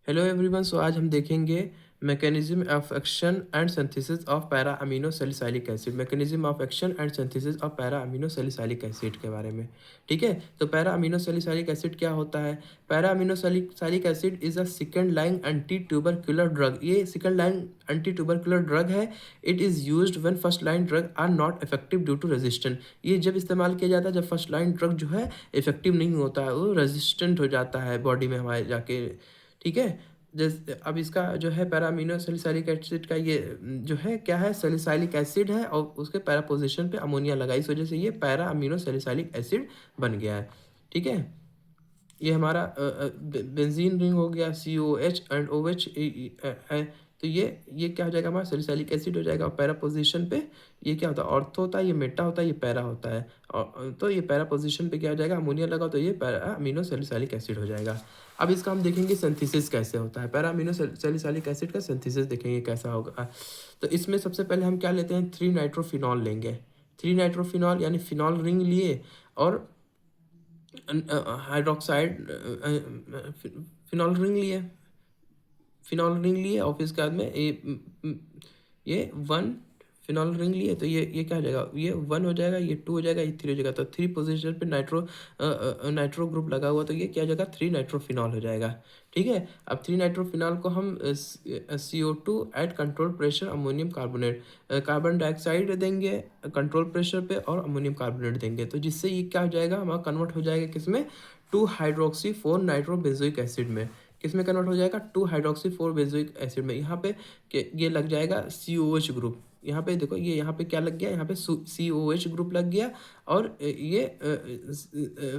Hello everyone. सो आज हम देखेंगे mechanism of action and synthesis of para amino salicylic acid. Mechanism of action and synthesis of para amino salicylic acid के बारे में। ठीक है, तो पैरा अमीनो सैलिसाइलिक एसिड क्या होता है? Para amino salicylic acid is a second line anti tubercular drug. ये second line anti tubercular drug है। It is used when first line drug are not effective due to resistant. ये जब इस्तेमाल किया जाता है जब फर्स्ट लाइन ड्रग जो है इफेक्टिव नहीं होता है, वो रेजिस्टेंट हो जाता है बॉडी में हमारे जाके। ठीक है, जैसे अब इसका जो है पैरा अमीनो सैलिसाइलिक एसिड का ये जो है क्या है, सैलिसाइलिक एसिड है और उसके पैरा पोजीशन पे अमोनिया लगा, इस वजह से ये पैरा अमीनो सैलिसाइलिक एसिड बन गया है। ठीक है, ये हमारा बेंजीन रिंग हो गया, COH एंड OH है। तो ये क्या हो जाएगा, हमारा सैलिसाइलिक एसिड हो जाएगा। और पैरा पोजीशन पे ये क्या होता है, ऑर्थो होता है, ये मेटा होता है, ये पैरा होता है। और तो ये पैरा पोजीशन पे क्या हो जाएगा, अमोनिया लगा, तो ये पैरा अमीनो सैलिसाइलिक एसिड हो जाएगा। अब इसका हम देखेंगे सिंथेसिस कैसे होता है। पैरा अमीनो सैलिसाइलिक एसिड का सिंथेसिस देखेंगे कैसा होगा। तो इसमें सबसे पहले हम क्या लेते हैं, 3 नाइट्रोफिनॉल लेंगे। 3 नाइट्रोफिनॉल यानी फिनॉल रिंग लिए और हाइड्रोक्साइड फिनॉल रिंग लिए। फिनॉल रिंग लिए और फिर उसके बाद में ये वन फिनॉल रिंग लिए, तो ये क्या हो जाएगा, ये 1 हो जाएगा, ये 2 हो जाएगा, ये 3 हो जाएगा। तो 3 पोजीशन पे नाइट्रो ग्रुप लगा हुआ, तो ये क्या हो जाएगा, 3 नाइट्रोफिनॉल हो जाएगा। ठीक है, अब 3 नाइट्रोफिनॉल को हम CO2 at control pressure ammonium carbonate, carbon dioxide देंगे कंट्रोल प्रेशर पे और अमोनियम कार्बोनेट देंगे, तो जिससे ये क्या हो जाएगा, हमारा कन्वर्ट हो जाएगा किसमें, 2 हाइड्रोक्सी 4 नाइट्रोबेंजोइक एसिड में। किस में कन्वर्ट हो जाएगा, 2 हाइड्रोक्सी 4 बेंजोइक एसिड में। यहाँ पे ये लग जाएगा COH ग्रुप। यहाँ पे देखो, ये यहाँ पे क्या लग गया, यहाँ पे COH ग्रुप लग गया। और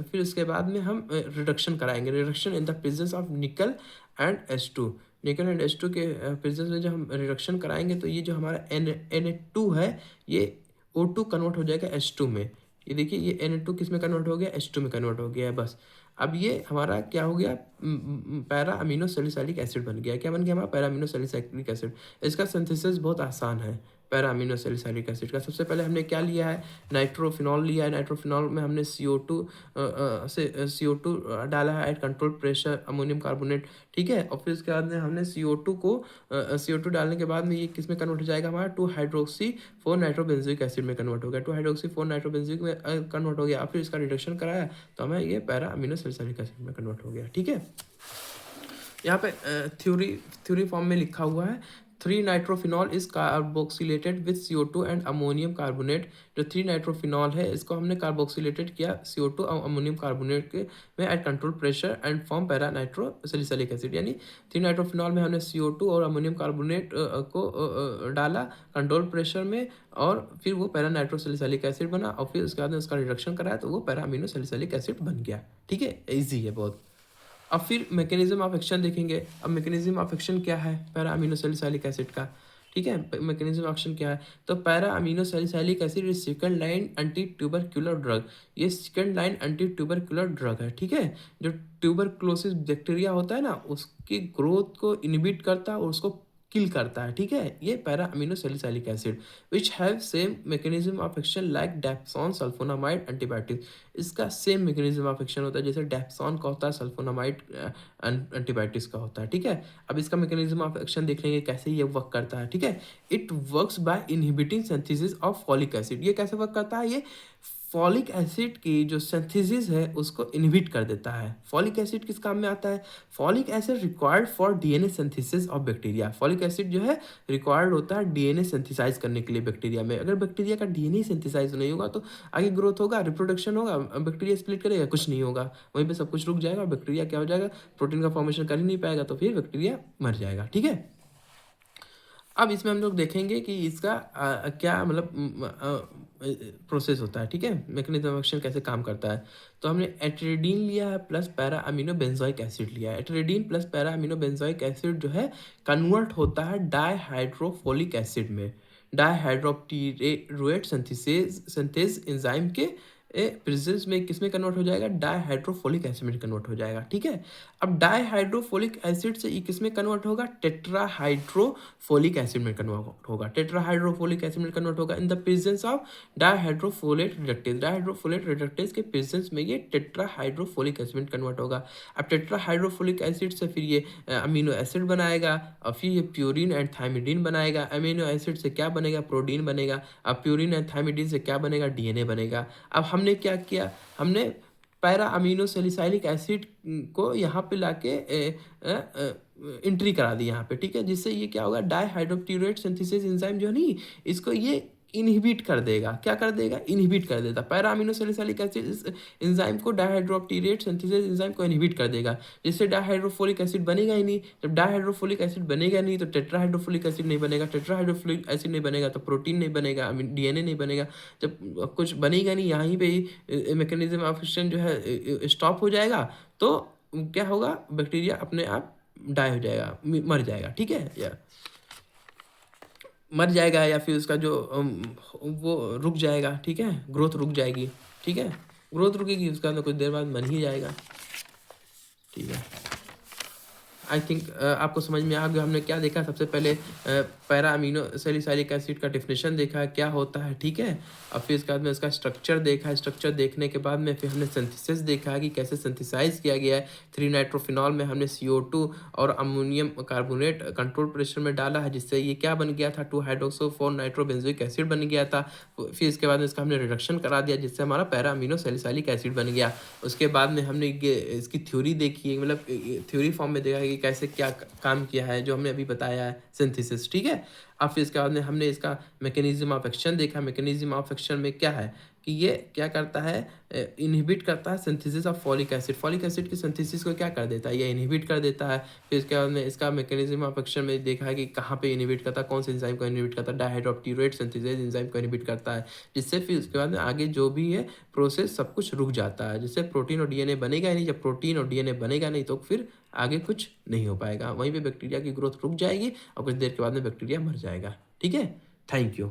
फिर उसके बाद में हम रिडक्शन कराएंगे, reduction in the presence of निकल एंड H2। निकल एंड H2 के प्रेजेंस में जब हम रिडक्शन कराएंगे, तो ये जो हमारा Na2 है, ये O2 कन्वर्ट हो जाएगा H2 में। ये देखिए, ये Na2 किस में कन्वर्ट हो गया, H2 में कन्वर्ट हो गया है बस। अब ये हमारा क्या हो गया, पैरा अमीनो सैलिसाइलिक एसिड बन गया। क्या बन गया हमारा, पैरा अमीनो सैलिसाइलिक एसिड। इसका सिंथेसिस बहुत आसान है पैरा अमीनो सैलिसाइलिक एसिड का। सबसे पहले हमने क्या लिया है, नाइट्रोफिनॉल लिया है। नाइट्रोफिनॉल में हमने CO2 CO2 डाला है at control pressure ammonium carbonate. ठीक है, और फिर उसके बाद में हमने CO2 डालने के बाद में ये किस में कन्वर्ट हो जाएगा, हमारा 2 हाइड्रोक्सी 4 नाइट्रोबेंजोइक एसिड में कन्वर्ट हो गया। 2 हाइड्रोक्सी 4 नाइट्रोबेंजोइक में कन्वर्ट हो गया। फिर इसका रिडक्शन कराया तो हमें ये पैरा अमीनो सैलिसाइलिक एसिड में कन्वर्ट हो गया। ठीक है, यहाँ पे थ्योरी फॉर्म में लिखा हुआ है, 3 nitrophenol is carboxylated with CO2 and ammonium carbonate. जो 3 नाइट्रोफिनॉल है, इसको हमने कार्बोक्सिलेटेड किया CO2 और अमोनियम कार्बोनेट के में at control pressure and form para nitro salicylic acid. यानी 3 नाइट्रोफिनॉल में हमने CO2 और अमोनियम कार्बोनेट को डाला कंट्रोल प्रेशर में, और फिर वो पैरा नाइट्रो सैलिसाइलिक एसिड बना, और फिर उसके बाद में उसका रिडक्शन कराया तो वो पैरा अमीनो सैलिसाइलिक एसिड बन गया। ठीक है, ईजी है बहुत। अब फिर मैकेनिज्म ऑफ एक्शन देखेंगे। अब मैकेनिज्म ऑफ एक्शन क्या है पैरा अमीनो सैलिसाइलिक एसिड का। ठीक है, मैकेनिज्म ऑफ एक्शन क्या है, तो para amino salicylic acid is second line anti tubercular drug. ये second line anti tubercular drug है। ठीक है, जो ट्यूबरक्लोसिस बैक्टीरिया होता है ना, उसकी ग्रोथ को इनहिबिट करता है और उसको किल करता है। ठीक है, ये para amino salicylic acid which have same mechanism of action like dapsone sulphonamide antibiotics. इसका सेम मैकेनिज्म ऑफ एक्शन होता है जैसे डेप्सॉन का होता है, सल्फोनामाइड एंटीबायोटिक्स का होता है। ठीक है, अब इसका मैकेनिज्म ऑफ एक्शन देख लेंगे कैसे ये वर्क करता है। ठीक है, it works by inhibiting synthesis of folic acid. ये कैसे वर्क करता है, ये फॉलिक एसिड की जो सिंथेसिस है उसको इनहिबिट कर देता है। फॉलिक एसिड किस काम में आता है, folic acid required for DNA synthesis of bacteria. Folic acid जो है रिक्वायर्ड होता है DNA सिंथेसाइज करने के लिए बैक्टीरिया में। अगर बैक्टीरिया का DNA सिंथेसाइज नहीं होगा तो आगे ग्रोथ होगा, रिप्रोडक्शन होगा, बैक्टीरिया स्प्लिट करेगा, कुछ नहीं होगा, वहीं पे सब कुछ रुक जाएगा। बैक्टीरिया क्या हो जाएगा, प्रोटीन का फॉर्मेशन कर ही नहीं पाएगा, तो फिर बैक्टीरिया मर जाएगा। ठीक है, अब इसमें हम लोग देखेंगे कि इसका क्या मतलब प्रोसेस होता है। ठीक है, मैकेनिज्म ऑफ एक्शन कैसे काम करता है। तो हमने एट्रिडीन लिया है plus para amino benzoic acid लिया है। Pteridine plus para amino benzoic acid जो है कन्वर्ट होता है डाईहाइड्रोफोलिक एसिड में, डाईहाइड्रोक्टीरेट सिंथेस एंजाइम के प्रेजेंस में किस में कन्वर्ट हो जाएगा, डाईहाइड्रोफोलिक एसिड में कन्वर्ट हो जाएगा। ठीक है, अब डाईहाइड्रोफोलिक एसिड से ये किस में कन्वर्ट होगा, टेट्राहाइड्रोफोलिक एसिड में कन्वर्ट होगा। टेट्राहाइड्रोफोलिक एसिड में कन्वर्ट होगा in the presence of dihydrofolate reductase. Dihydrofolate reductase के प्रेजेंस में ये टेट्राहाइड्रोफोलिक एसिड में कन्वर्ट होगा। अब टेट्राहाइड्रोफोलिक एसिड से फिर ये अमीनो एसिड बनाएगा और फिर ये प्यूरिन एंड थायमिडीन बनाएगा। अमीनो एसिड से क्या बनेगा, प्रोटीन बनेगा। अब प्यूरिन एंड थायमिडीन से क्या बनेगा, डीएनए बनेगा। अब हमने क्या किया, हमने पैरा अमीनो सैलिसाइलिक एसिड को यहाँ पे लाके एंट्री करा दी यहाँ पे। ठीक है, जिससे ये क्या होगा, डाईहाइड्रोक्टिरेट सिंथेसिस एंजाइम जो है नहीं, इसको ये इनहिबिट कर देगा। क्या कर देगा, इनहिबिट कर देता। पैरा अमीनो सैलिसाइलिक एसिड इस एंजाइम को, डाईहाइड्रोक्टिरेट सिंथेसिस एंजाइम को इनहिबिट कर देगा, जिससे डाईहाइड्रोफोलिक एसिड बनेगा ही नहीं। जब डाईहाइड्रोफोलिक एसिड बनेगा नहीं तो टेट्राहाइड्रोफोलिक एसिड नहीं बनेगा। टेट्राहाइड्रोफोलिक एसिड नहीं बनेगा तो प्रोटीन नहीं बनेगा, डीएनए नहीं बनेगा। जब कुछ बनेगा नहीं, यहीं पे ही मैकेनिज्म ऑफ एक्शन जो है स्टॉप हो जाएगा, तो क्या होगा, बैक्टीरिया अपने आप डाई हो जाएगा, मर जाएगा। ठीक है, या मर जाएगा या फिर उसका जो वो रुक जाएगा। ठीक है, ग्रोथ रुक जाएगी। ठीक है, ग्रोथ रुकेगी, उसका तो कुछ देर बाद मर ही जाएगा। ठीक है, आई थिंक आपको समझ में आ गया हमने क्या देखा। सबसे पहले पैरा अमीनो सैलिसाइलिक एसिड का डेफिनेशन देखा, क्या होता है। ठीक है, और फिर उसके बाद में उसका स्ट्रक्चर देखा। स्ट्रक्चर देखने के बाद में फिर हमने सिंथेसिस देखा कि कैसे सिंथेसाइज किया गया है। 3-नाइट्रोफिनॉल में हमने CO2 और अमोनियम कार्बोनेट कंट्रोल प्रेशर में डाला है, जिससे ये क्या बन गया था, 2-हाइड्रोक्सो-4-नाइट्रोबेंजोइक एसिड बन गया था। फिर इसके बाद में इसका हमने रिडक्शन करा दिया, जिससे हमारा पैरा अमीनो सैलिसाइलिक एसिड बन गया। उसके बाद में हमने इसकी थ्योरी देखी है, मतलब थ्योरी फॉर्म में देखा कि कैसे क्या काम किया है, जो हमने अभी बताया है, सिंथेसिस। ठीक है, अब फिर इसके बाद में हमने इसका मैकेनिज्म ऑफ एक्शन देखा। मैकेनिज्म ऑफ एक्शन में क्या है कि ये क्या करता है, इनहिबिट करता है synthesis of folic acid. Folic acid की सिंथेसिस को क्या कर देता है, ये इनहिबिट कर देता है। फिर इसके बाद में इसका मैकेनिज्म ऑफ एक्शन में देखा है कि कहाँ पे इनहिबिट करता है, कौन से एंजाइम को इनहिबिट करता है, डाईहाइड्रोक्टिरेट सिंथेसिस एंजाइम को इनहिबिट करता है, जिससे फिर उसके बाद में आगे जो भी है प्रोसेस सब कुछ रुक जाता है, जिससे प्रोटीन और डीएनए बनेगा ही नहीं। जब प्रोटीन और डीएनए बनेगा नहीं तो फिर आगे कुछ नहीं हो पाएगा, वहीं पे बैक्टीरिया की ग्रोथ रुक जाएगी और कुछ देर के बाद में बैक्टीरिया मर जाएगा। ठीक है, थैंक यू।